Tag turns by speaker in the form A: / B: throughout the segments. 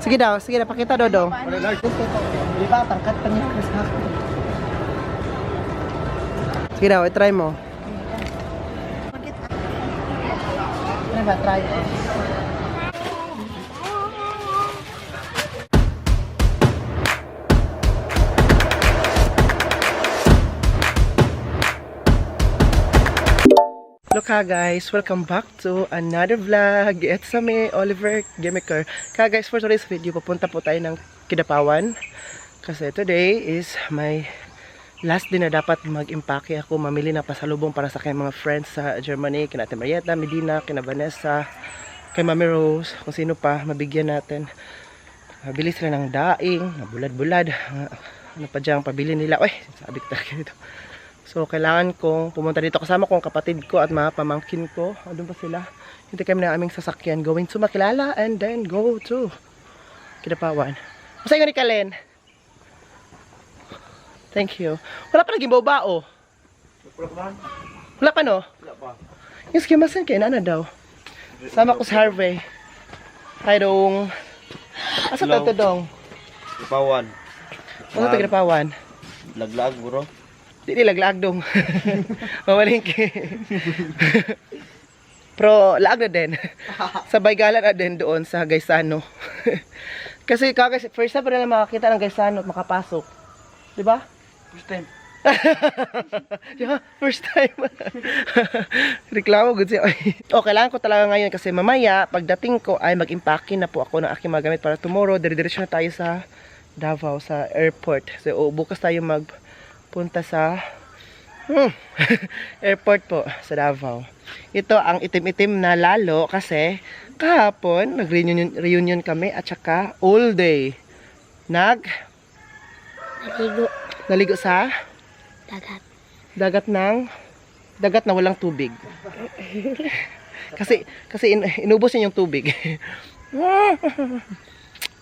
A: Sige daw, pakita Dodong. Di ba, tangkat pa niya sa akin. Sige daw, try mo. Ano ba, try mo? Look ha guys, welcome back to another vlog. It's me, Oliver Gimiker. Kaya guys, for today's video, pupunta po tayo ng Kidapawan. Kasi today is my last day na dapat mag-impake ako. Mamili na pasalubong para sa kay mga friends sa Germany. Kina Ate Marieta, Medina, kina Vanessa, kay Mami Rose, kung sino pa, mabigyan natin. Mabili sila ng daing, bulad-bulad. Ano pa dyan, pabili nila. Uy, sabi ko talaga dito. So, kailangan kong pumunta dito. Kasama kong kapatid ko at mga pamangkin ko. Doon pa sila. Hindi kami na aming sasakyan. Going to Makilala and then go to Kidapawan. Masaya nga ni Kalen. Thank you. Wala pa naging babao. Wala pa no? Wala pa. Yung skimasan kayo na daw. Sama ko si Harvey. Hi dong. Asa to dong?
B: Kidapawan.
A: Ano to Kidapawan?
B: Laglag bro.
A: Di laglag dong. Mamalingki. Pero lag na din. Sabay gala na din doon sa Gaisano. Kasi first time pa nila makakita ng Gaisano at makapasok. Di ba?
B: First time.
A: Yeah, first time. Reklamo good siya. O, kailangan ko talaga ngayon kasi mamaya, pagdating ko ay mag-impake na po ako ng aking mga gamit para tomorrow. Dire-diretso na tayo sa Davao, sa airport. So, bukas tayo punta sa airport po sa Davao. Ito ang itim-itim na lalo kasi kahapon nag-reunion kami at saka all day naligo sa dagat na walang tubig. kasi inubos niya yung tubig.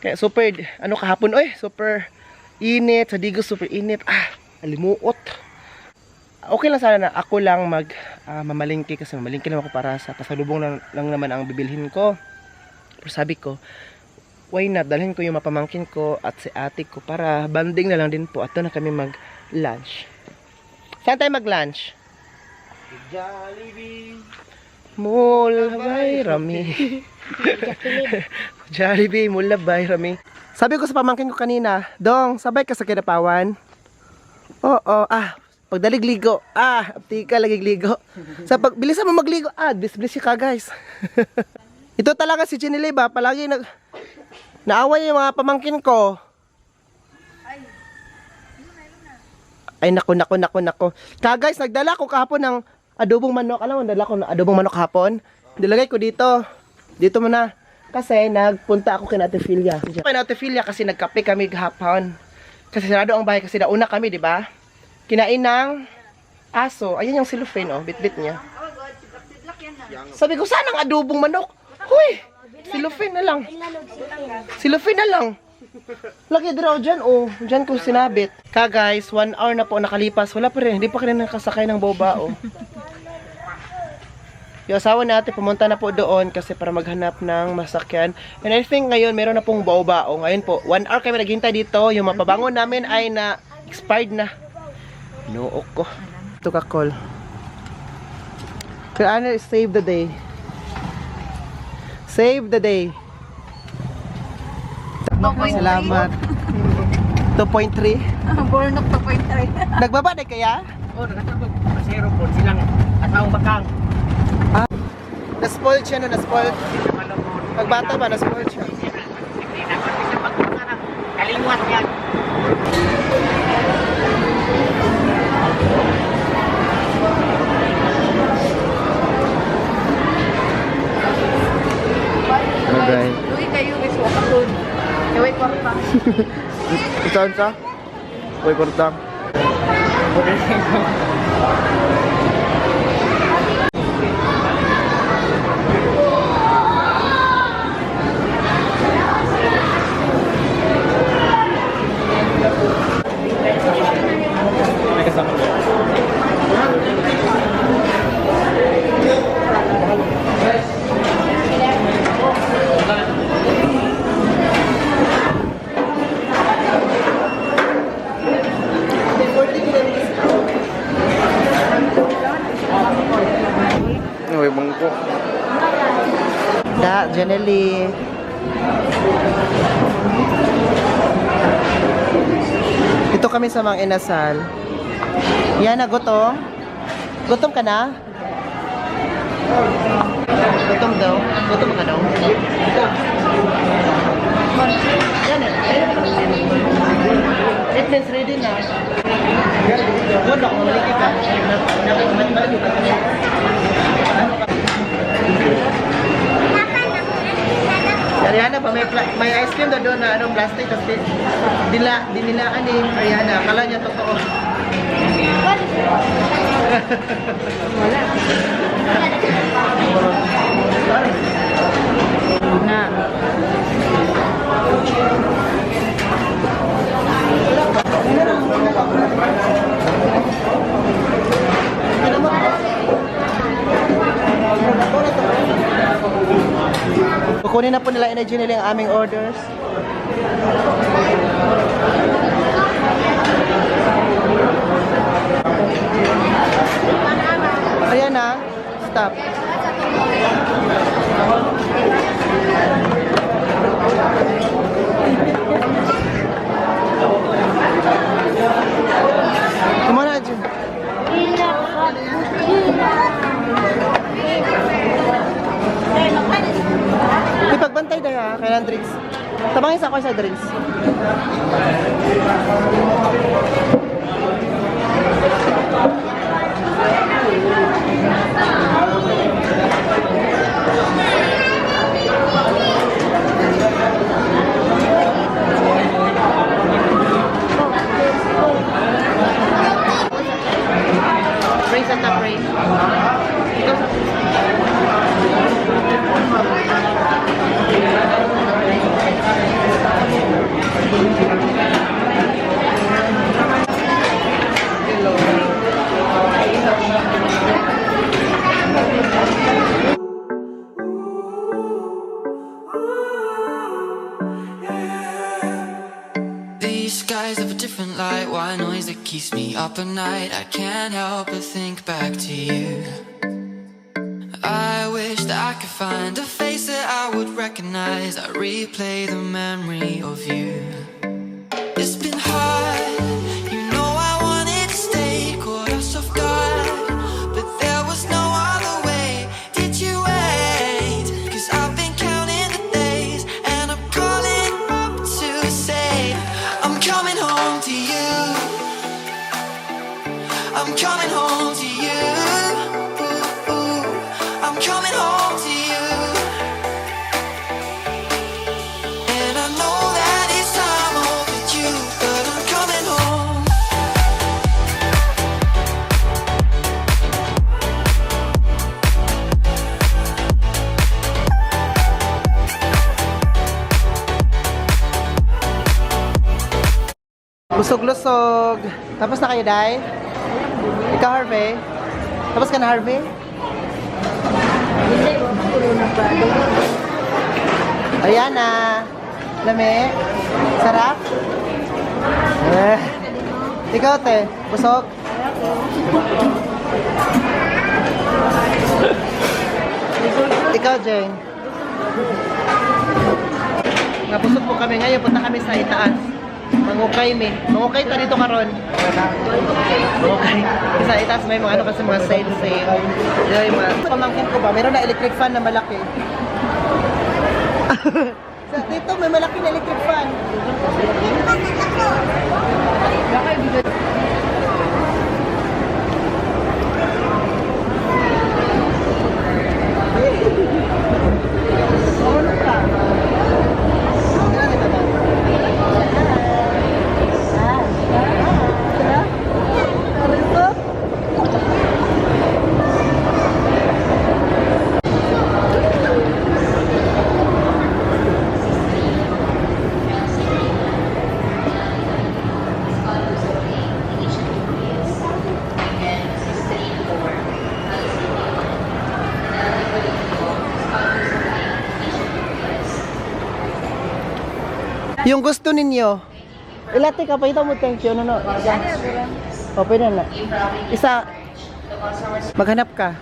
A: Kaya super kahapon super init, sa Digos super init. Alimuot. Okay lang sana na ako lang mamalingki kasi mamalingki naman ako para sa pasalubong lang naman ang bibilhin ko. Pero sabi ko, why not? Dalhin ko yung mapamangkin ko at si ate ko para banding na lang din po at doon na kami mag-lunch. Saan tayo mag-lunch?
B: Jollibee.
A: Mulabay Rami. Jollibee, Mulabay Rami. Sabi ko sa pamangkin ko kanina, Dong, sabay ka sa Kidapawan? Oo, pagdaligligo. Tika lagigligo. Bilisan mo magligo. Bisblis ka guys. Ito talaga si Chinilib palagi naaway yung mga pamangkin ko. Ay nako. Guys, nagdala ko kahapon ng adobong manok. Alam mo, nagdala ko ng adobong manok kahapon. Nilagay ko dito. Dito muna. Kasi nagpunta ako kay Ate Filia. Kay Ate Filia kasi nagkape kami kahapon. Kasi sarado ang bahay kasi nauna kami, di ba? Kinain ng aso. Ayun yung silufin, bit-bit niya. Sabi ko, saan ang adobong manok? Huy! Silufin na lang. Silufin na lang. Lagi draw dyan, dyan ko sinabit. Guys, 1 hour na po nakalipas. Wala pa rin, hindi pa rin nakasakay ng boba, Yung asawa natin pumunta na po doon kasi para maghanap ng masakyan. And I think ngayon meron na pong bao-bao. Ngayon po, 1 hour kami naghintay dito. Yung mapabangon namin ay expired na. Nook ko. Ito ka call. Kaya ano, save the day. Save the day. Salamat. 2.3.
C: Bornok 2.3.
A: Nagbaba na kaya?
B: Nakasabog. Masero po silang asawang bakang.
A: Na-spoiled siya na-spoiled. Pagbata ba, na-spoiled siya.
B: Kalimuat yan.
A: Okay.
C: Uy, kayo is wakapun. Kaway kwarta.
A: Saan ka? Uy, kortang. Janely. Ito kami sa Mang Inasal. Yan na, gutom. Gutom ka na? Gutom daw. Gutom ka daw. Yan na. It means ready na. Good ako, maliki ka. Ariana pa, may ice cream na doon na anong plastic kasi dinilaan ni Ariana. Akala niya totoo.
C: Na.
A: Kukunin na po nila energy nila ang aming orders. Ayan na. Stop. Come on, Arjun. Ipagbantay na ha, kaya ng drinks. Tabangin sa ako sa drinks. Pray sa top, pray. Ikaw sa...
D: These skies have a different light, white noise that keeps me up at night. I can't help but think back to you. I wish that I could find a face that I would recognize. I replay the memory of you. It's been hard, you know I wanted to stay, caught us off guard, but there was no other way. Did you wait? 'Cause I've been counting the days, and I'm calling up to say I'm coming home to you. I'm coming home to you. I'm coming home to you. And I know that it's time overdue, but I'm coming home.
A: Lusog-lusog. Tapos na kayo, Day? Ikaw, Harvey? Tapos ka na, Harvey? Ariana. Lami. Sarap? Ikaw, te. Busog? Ikaw, Jane. Nabusog po kami ngayon. Punta kami sa itaas. Mangukay mi. Mangukay ta dito karon. Mangukay. Sa itaas may mga ano kasi mga sale sale. Yung mga pamangkin ko ba? Meron na electric fan na malaki. Dito may malaki na electric fan. Yung gusto ninyo. Ilate ka, pakita mo thank you. No. O, pwede na. Isa, maghanap ka.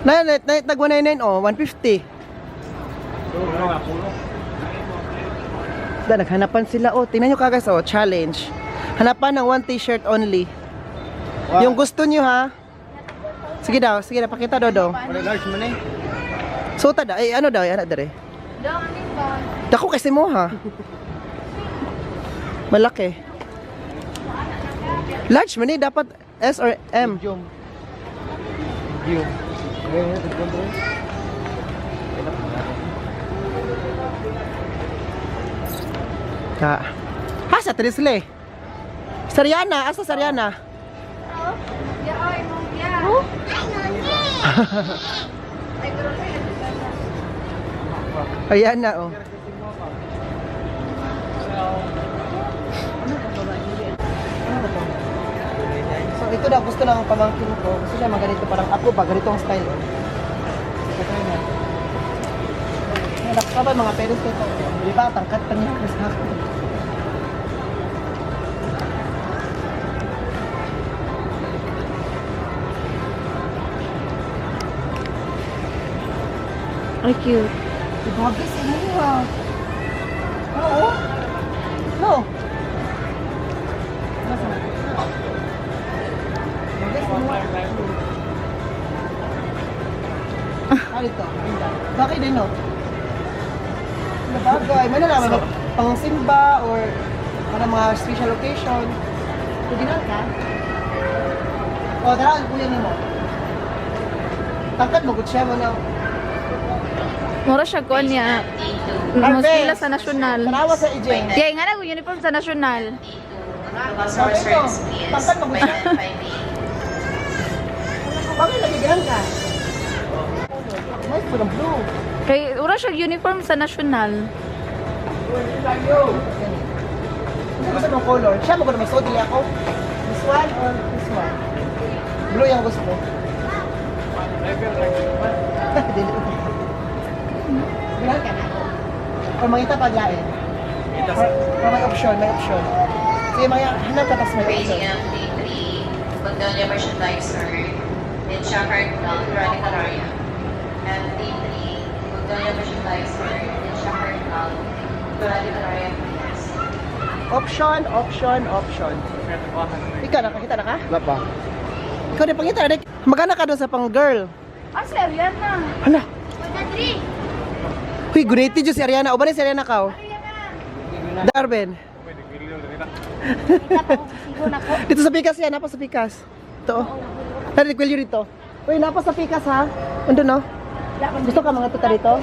A: Tag 199 oh, 150. Naghanapan sila oh. Tingnan nyo guys oh, challenge. Hanapan ng 1 t-shirt only. Yung gusto nyo ha. Sige daw, pakita Dodo.
B: Wala large man eh.
A: Suta da, ano daw, ana dere.
C: Daw, anin ba?
A: Dako kasi mo ha. Malaki. Large man dapat S or M.
B: Medium.
A: Ha. Hasa Trisle. Sariana, asa Sariana? Ayan na oh. So ito na gusto ng pamangkin ko. Gusto siya maganito parang ako ba ganito ang style. Oh. Nakakaba mga parents ko ito. Di ba tangkat pa niya sa akin.
C: Ay, cute.
A: Ibagay sa inyo ha. Oo. No. Ano ito? Bakit din no? Bagay, may nalaman mo pang simba or para mga special occasion. Tuginan ka? O, tara, kuya mo. Tangkad mo, good siya mo na.
C: Mura siya ko niya.
A: Harvest.
C: Mosquila sa nasyonal.
A: Tarawa sa ijeng.
C: Kaya nga na, uniform sa nasyonal.
A: Bakit mo? Tangkad mo, good siya. Bakit nagigilan ka? May pulang blue.
C: Kaya mura siya uniform sa nasyonal.
A: Hindi gusto ng color. Siya mo ko na may suot, dili ako. This one or this one? Blue yung gusto ko. Dili. Bilang ka na. Or mangita paglain. Or may option, may option. Sige, mga hanap ka tapos may option.
E: Raising up D3, Magnolia Merchandiser, in Shahar Town, Veronica Raya. And D3, Magnolia Merchandiser, in Shahar Town, Veronica Raya.
A: Option, option, option. Ikaw, nakakita na ka?
B: Wala pa.
A: Ikaw din pangita na. Magana ka doon sa pang girl.
C: Ah, si Ariana.
A: Hala. Huy, guniti dyan si Ariana. O ba rin si Ariana ka? Darben. Dito sa Pikas yan, napa sa Pikas. Ito oh. Narikwilyo dito. Uy, napa sa Pikas ha. Ando no? Gusto ka mga tuta dito?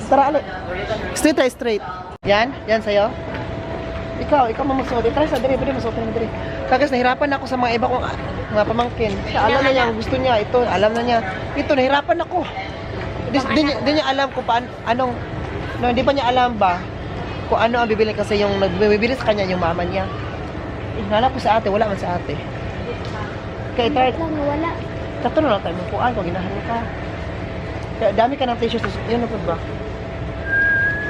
A: Tara, ali. Straight try, straight. Yan? Yan sa'yo? Ikaw mamusuot. Try sa diri, pwede masuot na diri. Kagas, nahirapan ako sa mga iba kong mga pamangkin. Siya, alam na niya ang gusto niya. Ito, alam na niya. Ito, nahirapan ako. Di niya alam kung paano, anong, no, hindi pa niya alam ba kung ano ang bibili kasi yung nagbibili sa kanya yung mama niya. Hinala ko sa ate, wala man sa ate. Kaya try.
C: Wala.
A: Tatlo na lang tayo magpuan ko, ginahan ka. Kaya dami ka ng t-shirts, yun na po ba?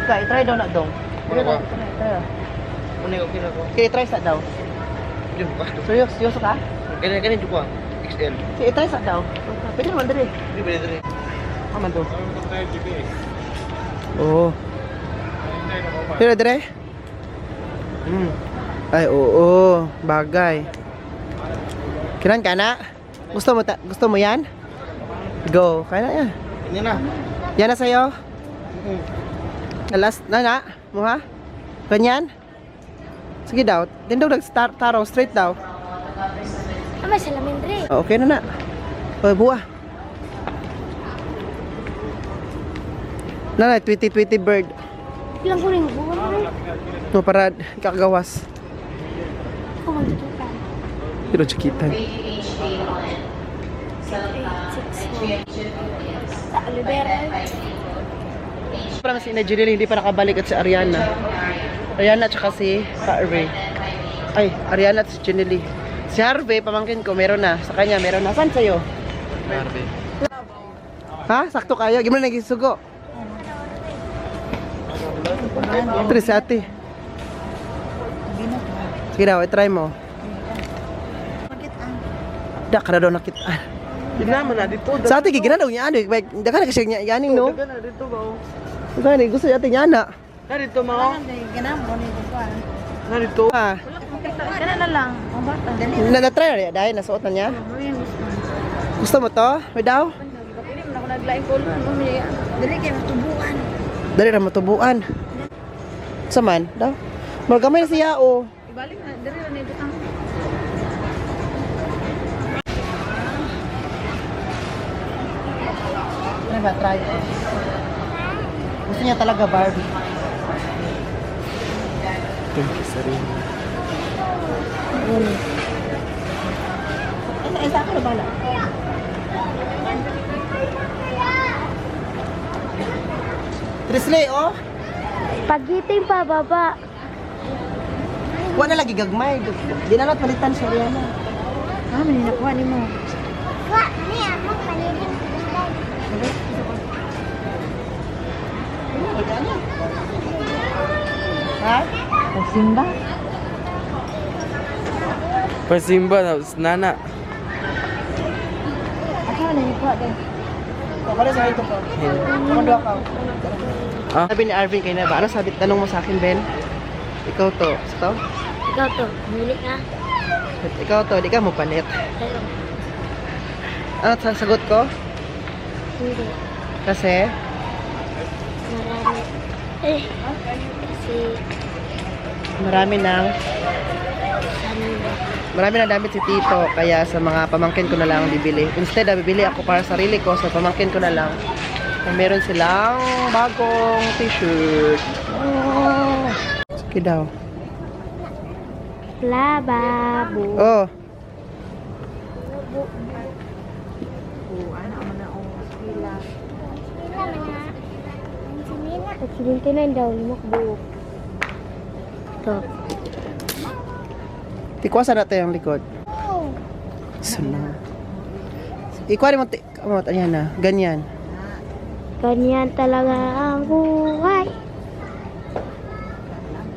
A: Ika, try daw na daw.
B: Wala ba?
A: Try.
B: Ano yung okay na ko?
A: Kaya try sa daw.
B: Yun ba?
A: Seryoso ka?
B: Ganyan ko ah. XL.
A: Kaya try sa daw. Pwede naman dali.
B: Hindi ba dito?
A: Aman to. Oo. Pero dire? Ay, oo. Bagay. Kiran ka na? Gusto mo yan? Go. Kaya na yan.
B: Hindi na.
A: Yan na sa'yo? Last na. Mo ha? Ganyan? Sige daw. Din daw nag-start tarong. Straight daw.
C: May salamin rin.
A: Okay na na. O, buwa. Nanay, tweety bird.
C: Ilang ko rin buwan rin.
A: No, para kakagawas.
C: Kung magtutupan.
A: Pero chikitan.
C: Sa Olivera.
A: Parang si Nigeria hindi pa nakabalik at si Ariana. Ariana at saka si Harvey. Ay, Ariana at si Janely. Si Harvey, pamangkin ko, meron na. Sa kanya, meron na. Saan sa'yo?
B: Harvey.
A: Ha? Sakto kayo? Gimana naging sugo? Ito si ate. Sige daw, try mo. Da, kada daw nakita.
B: Naman na dito.
A: Sa atin gigana daw niya ano, dagan kasi niya yaning no.
B: Dagan na dito ba?
A: Gani gusto niya atin yana.
B: Na dito mao. Na dito.
A: Ah,
C: Kana na lang. Ang bata.
A: na-try na niya dahil nasuot na niya. Gusto mo to? May daw?
C: Pili mo na ako naglaing ko. Dali kayo matubuan.
A: Dali ra matubuan. Saman, daw. Margamay na siya o.
C: Ibalik na. Dali na na ibutang.
A: Ano ba, try ko. Gusto niya talaga Barbie. Thank you, Sarina.
C: Isa ako na bala.
A: Trisley, oh.
C: Pagiting pa baba.
A: Wala lagi gagmay. Di na lang palitan siya riyan.
C: Ah, may nakuha ni mo.
A: Ha?
C: Pagsimba.
B: Pasimba na nana.
C: Ako na nakuha din.
A: Pare sa ito po. Kumando ako.
B: Ah?
A: Sabi ni Arvin kayo na ba? Ano sabi? Tanong mo sa akin, Ben? Ikaw to. Ito?
C: Ikaw to. Milik na.
A: Ikaw to. Di ka mo panit.
C: Pero,
A: Ano sagot ko?
C: hindi.
A: Kasi?
C: Marami. Kasi,
A: Marami ng
C: kanina.
A: marami na damit si Tito, kaya sa mga pamangkin ko na lang bibili. Instead, bibili ako para sa sarili ko, sa pamangkin ko na lang. Ay, meron silang bagong t-shirt. Oh. Sige daw.
C: Lababo.
A: Oh,
C: Accidente na daw, limok buhok. Ito.
A: tikwasan natin yung likod. Sunod. Ikuha mo, ayan na, ganyan.
C: Ganyan talaga ang buhay.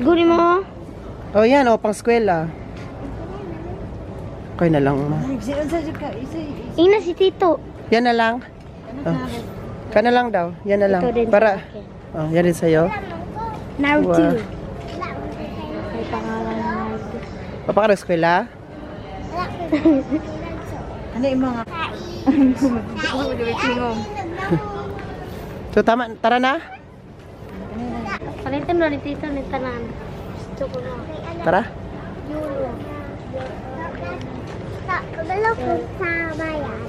C: Guri mo.
A: Oh, yan, oh, pang eskwela. Okay na lang, ma.
C: Ina si Tito.
A: Yan na lang. Oh. Ka na lang daw, yan na lang.
C: Ito din
A: Para,
C: sa akin.
A: oh, yan din sa'yo.
C: Naruto.
A: Wow.
C: May pangalan na Naruto.
A: Papa ka na eskwela? So, tama, tara na?
C: Palitan mo ni Tito ni Tanan. Gusto ko na.
A: Tara.
C: Yulo. Kabalo ko sa bayan.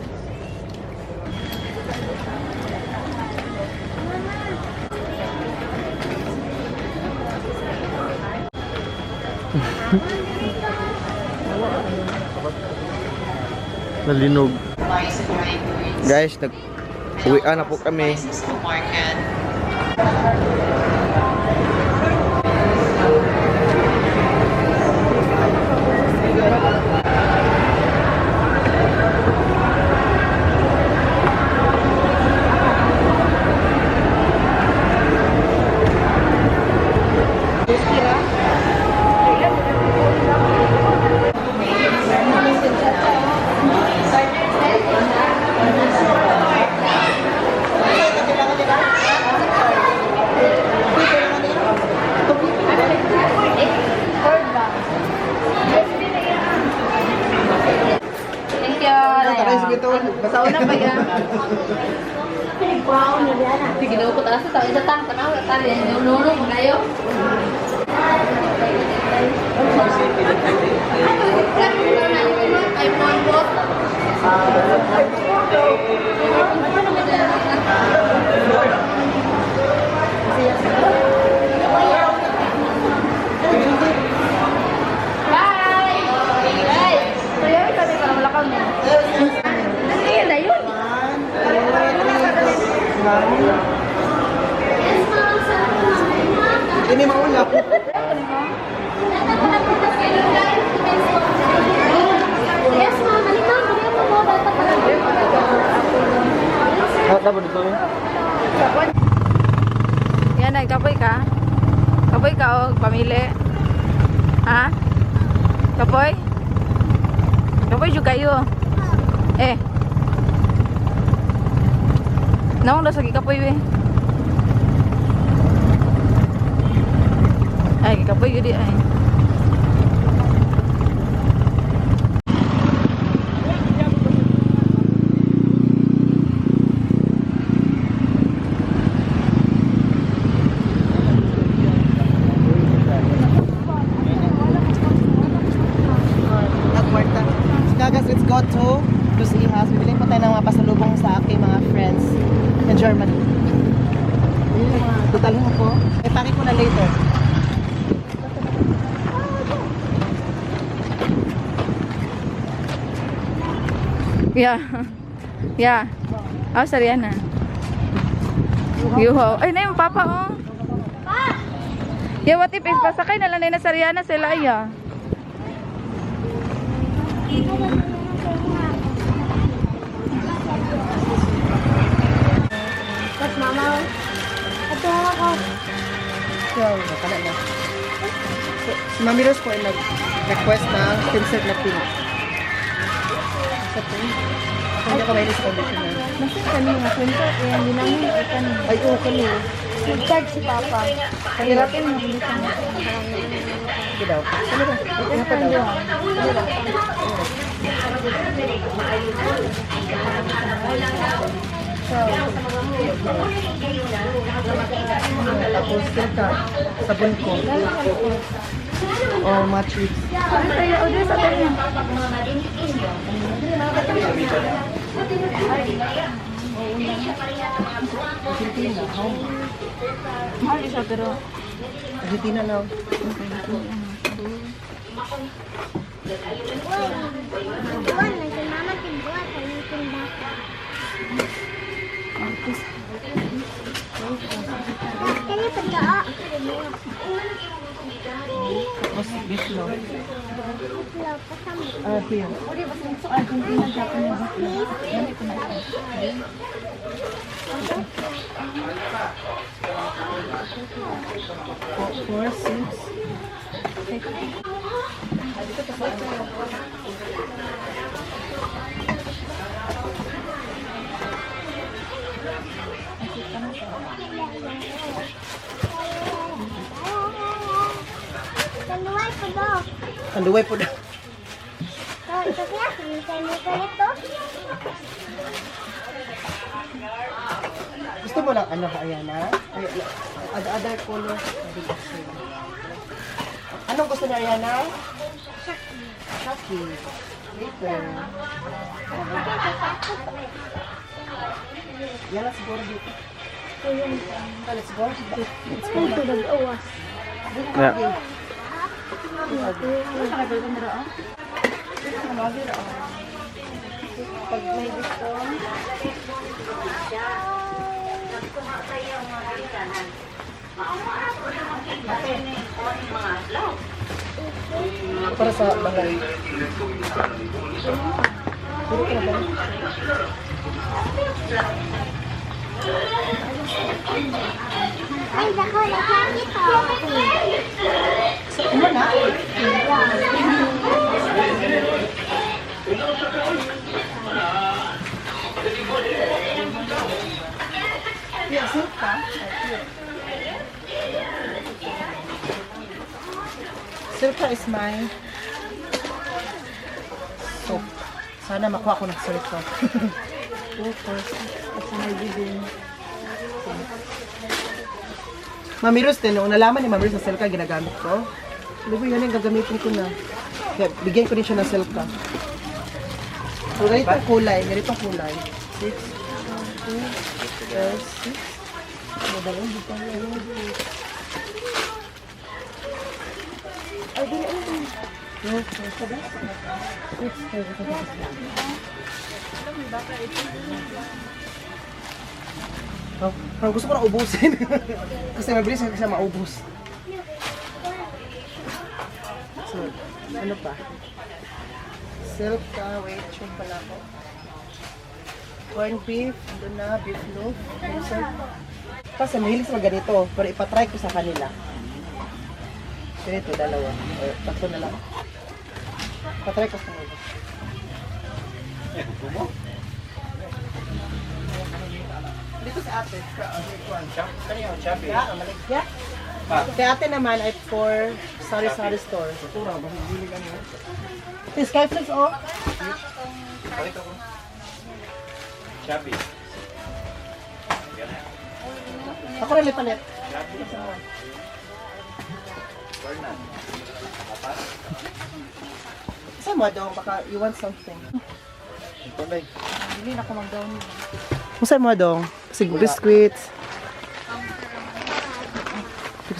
B: Nalinog. Guys, uwian na po kami.
E: Market.
F: Basaon na ba yan? Sige daw ko taas sa isa tang tanaw tali nuno mo kayo. iPhone po. Bye. Bye. Kuya, sabi ko na wala kami. Ayan na yun.
A: Ini maulap.
C: Yes, ma'am. Halika. Bigyan mo mo. Dapat talaga.
B: Dapat dito.
F: Yan, nagkapoy ka? Kapoy ka o pamili? Ha? Kapoy? Kapoy juga kayo. Eh. Naong daw sa gikapoy we. Ay, gikapoy yun di ay.
A: Nagkwarta. So guys, let's go to Ihas. Bibili po tayo ng mga pasalubong sa aking mga friends in Germany. Yun yung mga tutalin ko. Ipaki ko na later.
F: Yeah. Yeah. Oh, Sariana. Yuho. Ay, na yung papa, oh. Yeah, what if pasakay na lang na Sariana sila, ya.
C: Ba't mama? Ito ako.
A: So, nakala na. So, si Mami Rose po ay nag-request ng tinsert na pink. Sa pink. Hindi ka may list conditioner.
C: Nasa kanina, kwento, eh, hindi namin ikan.
A: Ay, oo, kami.
C: Nag-charge si Papa. Pahirapin mo, hindi ka na.
A: Hindi daw. Ano ba? Ano pa daw? Tapos ka, sabon ko. Oh, matrix.
F: Ay, order sa tayo.
A: Argentina.
F: Mahal siya, pero
A: Argentina now.
C: Buwan, nagsimama si Buwan, sa yung bata. Kaya pagkaa.
A: Tapos beef no.
C: Hello, kasama.
A: Ah, here.
F: Argentina, Japanese.
A: Four, six.
C: Kaluway ko daw.
A: Kaluway po daw.
C: So, ito kaya, sinisay mo ko nito.
A: Gusto mo lang ano, Ariana? Ay, other color. Anong gusto ni Ariana? Shaki. Later. Yeah, let's go dito. Let's go. Let's go.
C: Ito, nag-awas.
A: Yeah.
C: Pag may gusto.
A: Para sa bangay. Puro ka na ba?
C: Ay, dako, nagkakit ito.
A: Sa kuma na? Yeah, silk ka? Silka is my soap. Sana makuha ko ng silka. Mami Rose din, nung nalaman ni Mami Rose na silka ginagamit ko, sabi ko yun yung gagamitin ko na. Kaya, bigyan ko din siya ng silka. So, ganitong kulay, 6, 2, 6. Madalang dito na yun. Ay, dili, ano? No, sabi? 6, gusto ko na ubusin. Kasi mabilis kasi siya maubos. So, ano pa? Silk ka, wait, yung pala ko. Corned beef, doon na, beef loaf, kasi mahilig sila ganito, pero ipatry ko sa kanila. Ganito, dalawa. O, tatlo na lang. Patry ko sa kanila. Dito ate.
B: Kanya, Chubby.
A: Maligya. Kay ate naman ay for sari-sari store. Skyflex, oh.
B: Chubby.
A: Ako rin lipalit. Saan mo daw? Baka you want something.
F: Hindi na ako mag-down.
A: Saan mo daw? Kasi biscuits.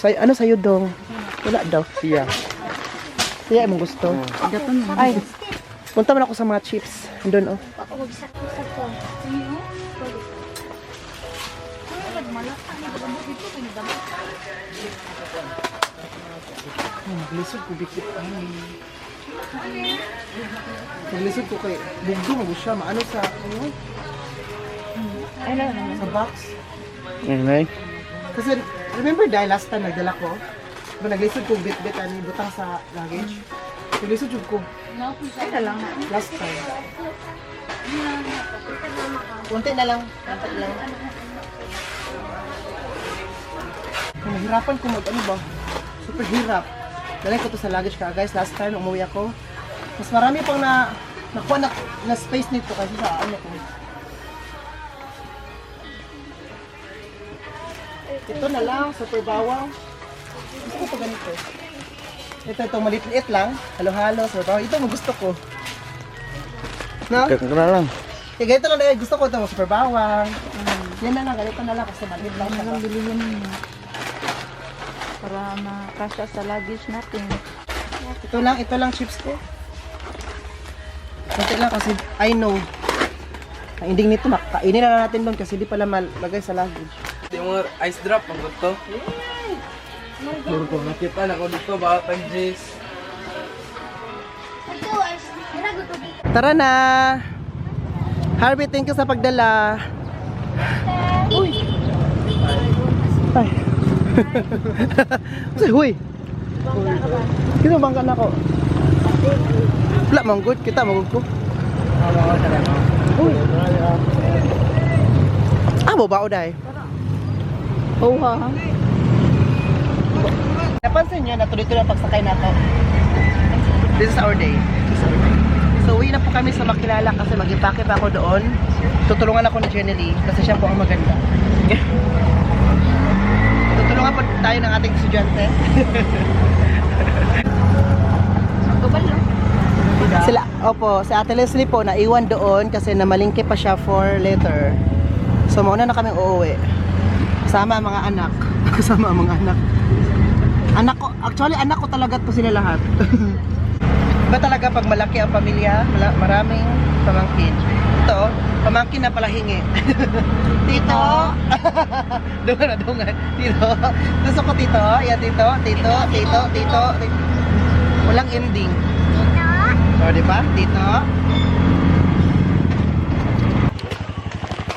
A: Ano sa'yo dong? Wala daw. Siya. Siya mong gusto. Ay, punta mo na ako sa mga chips. Andun, oh.
C: Pagsak-sak ko.
A: Naglisod ko bigit. Naglisod ko kay bugdo mo siya. Maano sa, sa box. Kasi, remember dahil last time nagdala ko? Diba naglisod ko bit-bit ani butang sa luggage? Naglisod ko.
F: Ay na lang.
A: Last time. Kunti na lang. Kunti lang. Nahirapan ko ano ba? Super hirap. Dalhin ko to sa luggage ka guys. Last time nung umuwi ako. Mas marami pang nakuha na space nito kasi sa ano ko. Ito na lang, super bawang. Gusto ko pa ganito. Ito maliit lang. Halo-halo, super bawang. Ito mo gusto ko. No?
B: Kaya lang.
A: Eh, ganito lang na gusto ko ito, super bawang. Yan na lang, ganito na lang kasi maliit lang.
F: Ang bilhin mo. Para makasya sa luggage natin.
A: Ito lang chips ko. Konti lang kasi I know. Ang ending nito, makakainin na natin doon kasi di pala malagay sa luggage.
B: Yung mga ice drop, ang gusto. Puro ko nakita na ko dito, baka pag-jis.
A: Tara na! Harvey, thank you sa pagdala. Uy! Ay! Kasi, huy! Kino bangka na ko? Wala, manggod. Kita, manggod ko. Uy! Ah, baba o dahi?
F: Oh, ha?
A: Napansin niyo na tuloy-tuloy ang pagsakay nato. This is our day. So, uwi na po kami sa Makilala kasi mag-ipake pa ako doon. Tutulungan ako ni Jenny Lee kasi siya po ang maganda. Tutulungan po tayo ng ating estudyante. Si Ate Leslie po naiwan doon kasi namalingki pa siya for later. So, mauna na kami uuwi. Kasama ang mga anak. Kasama ang mga anak. Actually, anak ko talaga po sila lahat. Iba talaga pag malaki ang pamilya, maraming pamangkin. Ito, pamangkin na pala hingi. Tito! Dungan. Tito. Gusto ko tito. Yan, tito. Tito. Walang ending. Tito? O, diba? Tito.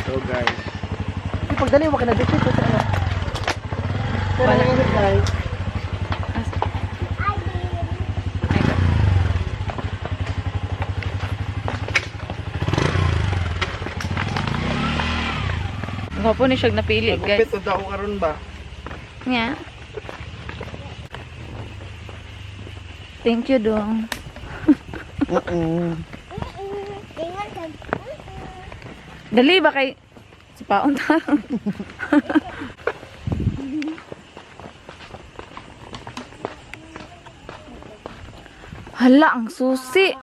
B: So guys.
A: Pagdali, wag ka na dito. Pero ngayon guys.
F: Gwapo ni siya napili, guys.
B: Nagupit na ako karon ba?
F: Nga. Thank you, dong. Dali ba kay si Paon ta? Hala, ang susi.